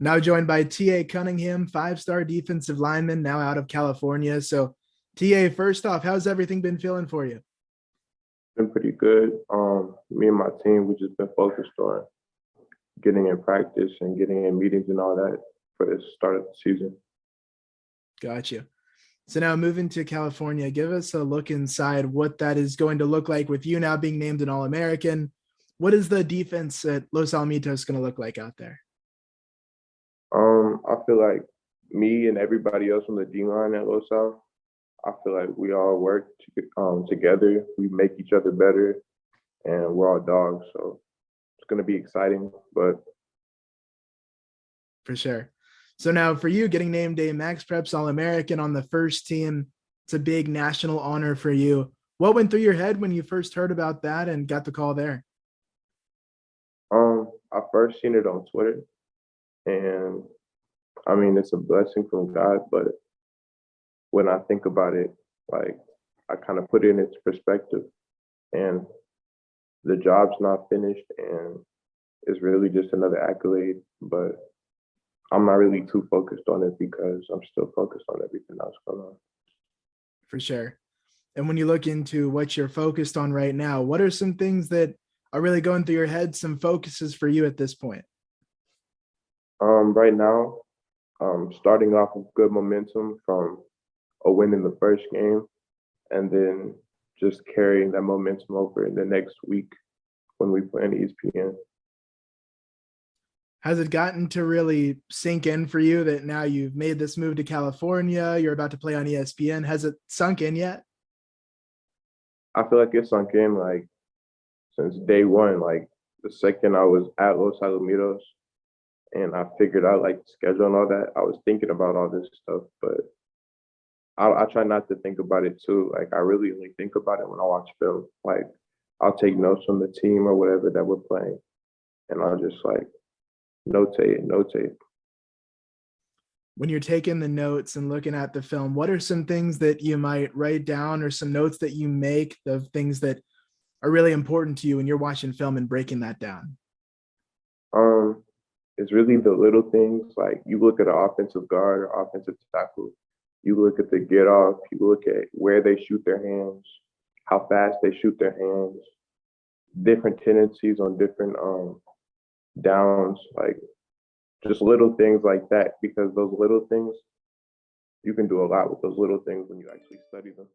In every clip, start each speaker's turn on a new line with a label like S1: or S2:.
S1: Now joined by TA Cunningham, five-star defensive lineman, now out of California. So, TA, first off, how's everything been feeling for you?
S2: Been pretty good. Me and my team, we just been focused on getting in practice and getting in meetings and all that for the start of the season.
S1: Gotcha. So now moving to California, give us a look inside what that is going to look like with you now being named an All-American. What is the defense at Los Alamitos going to look like out there?
S2: I feel like me and everybody else on the D line at Los Al, I feel like we all work together. We make each other better, and we're all dogs. So it's gonna be exciting. But
S1: For sure. So now for you, getting named a MaxPreps All-American on the first team, it's a big national honor for you. What went through your head when you first heard about that and got the call there?
S2: I first seen it on Twitter, and I mean it's a blessing from God. But when I think about it, like I kind of put it in its perspective, and the job's not finished, and it's really just another accolade. But I'm not really too focused on it because I'm still focused on everything else going on.
S1: For sure. And when you look into what you're focused on right now, what are some things that are really going through your head, some focuses for you at this point?
S2: Right now, starting off with good momentum from a win in the first game, and then just carrying that momentum over in the next week when we play in ESPN.
S1: Has it gotten to really sink in for you that now you've made this move to California, you're about to play on ESPN? Has it sunk in yet?
S2: I feel like it sunk in like since day one. Like the second I was at Los Alamitos and I figured out like the schedule and all that, I was thinking about all this stuff, but I try not to think about it too. Like I really only think about it when I watch film. Like I'll take notes from the team or whatever that we're playing, and I'll just like notate.
S1: When you're taking the notes and looking at the film, what are some things that you might write down or some notes that you make of things that are really important to you when you're watching film and breaking that down?
S2: Um, it's really the little things. Like you look at an offensive guard or offensive tackle, you look at the get off, you look at where they shoot their hands, how fast they shoot their hands, different tendencies on different downs, like just little things like that. Because those little things, you can do a lot with those little things when you actually study them.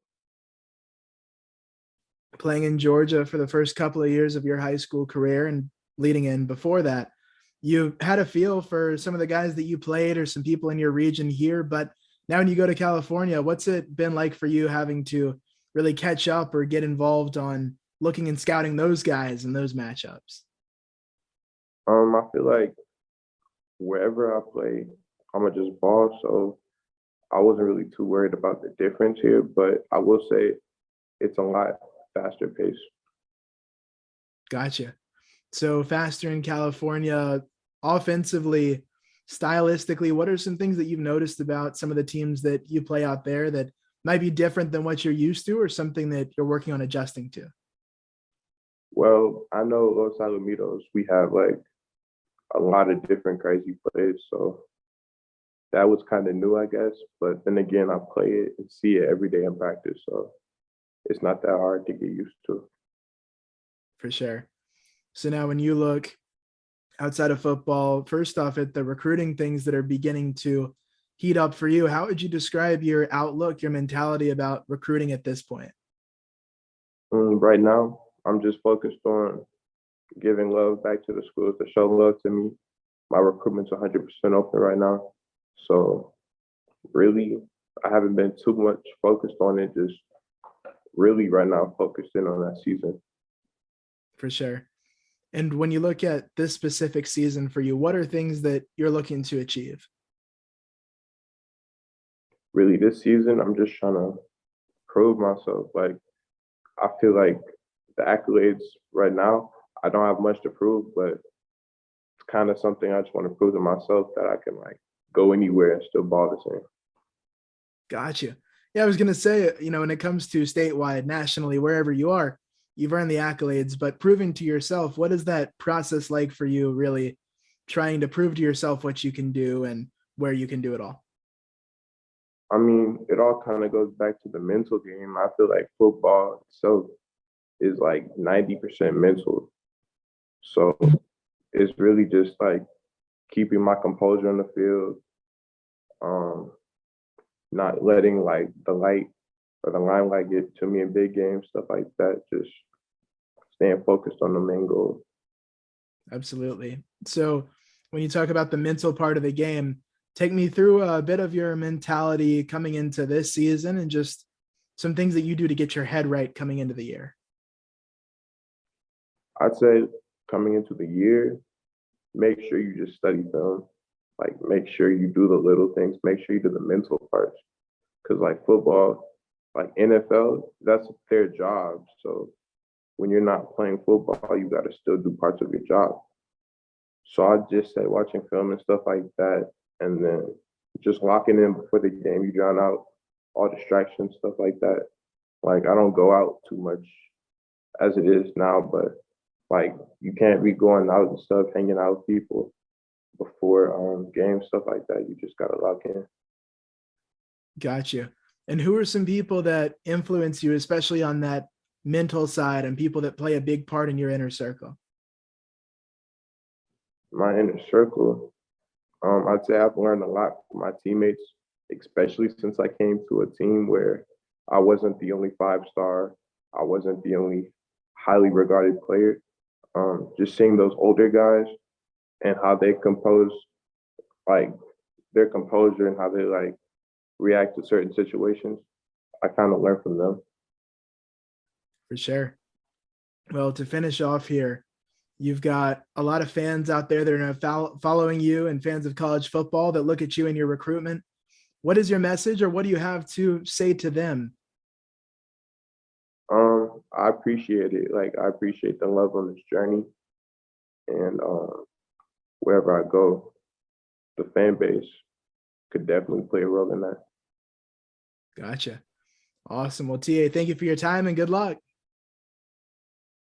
S1: Playing in Georgia for the first couple of years of your high school career and leading in before that, you had a feel for some of the guys that you played or some people in your region here. But now when you go to California, what's it been like for you having to really catch up or get involved on looking and scouting those guys and those matchups?
S2: I feel like wherever I play, I'm gonna just ball. So I wasn't really too worried about the difference here, but I will say it's a lot faster pace.
S1: Gotcha. So faster in California, offensively, stylistically, what are some things that you've noticed about some of the teams that you play out there that might be different than what you're used to or something that you're working on adjusting to?
S2: Well, I know Los Alamitos, we have like a lot of different crazy plays. So that was kind of new, I guess. But then again, I play it and see it every day in practice. So it's not that hard to get used to.
S1: For sure. So now when you look outside of football, first off at the recruiting things that are beginning to heat up for you, how would you describe your outlook, your mentality about recruiting at this point?
S2: Right now, I'm just focused on giving love back to the schools that show love to me. My recruitment's 100% open right now. So really, I haven't been too much focused on it. Just really right now focused in on that season.
S1: For sure. And when you look at this specific season for you, what are things that you're looking to achieve?
S2: Really, this season, I'm just trying to prove myself. Like, I feel like the accolades right now, I don't have much to prove, but it's kind of something I just want to prove to myself that I can like go anywhere and still ball the same.
S1: Gotcha. Yeah, I was going to say, when it comes to statewide, nationally, wherever you are, you've earned the accolades, but proving to yourself, what is that process like for you really trying to prove to yourself what you can do and where you can do it all?
S2: I mean, it all kind of goes back to the mental game. I feel like football itself is like 90% mental. So it's really just like keeping my composure on the field, um, not letting like the light or the limelight get to me in big games, stuff like that. Just staying focused on the main goal.
S1: Absolutely. So when you talk about the mental part of the game, take me through a bit of your mentality coming into this season and just some things that you do to get your head right coming into the year.
S2: I'd say coming into the year, make sure you just study film. Like make sure you do the little things. Make sure you do the mental parts. Because like football, like NFL, that's their job. So when you're not playing football, you got to still do parts of your job. So I just say watching film and stuff like that, and then just locking in before the game. You drown out all distractions, stuff like that. Like I don't go out too much as it is now, but like you can't be going out and stuff, hanging out with people before games, stuff like that. You just gotta lock in.
S1: Gotcha. And who are some people that influence you, especially on that mental side, and people that play a big part in your inner circle?
S2: My inner circle, I'd say I've learned a lot from my teammates, especially since I came to a team where I wasn't the only 5-star, I wasn't the only highly regarded player. Just seeing those older guys and how they compose, like their composure and how they like react to certain situations, I kind of learned from them.
S1: For sure. Well, to finish off here, you've got a lot of fans out there that are following you and fans of college football that look at you in your recruitment. What is your message, or what do you have to say to them?
S2: I appreciate it. Like I appreciate the love on this journey, and wherever I go, the fan base could definitely play a role in that.
S1: Gotcha. Awesome. Well, TA, thank you for your time and good luck.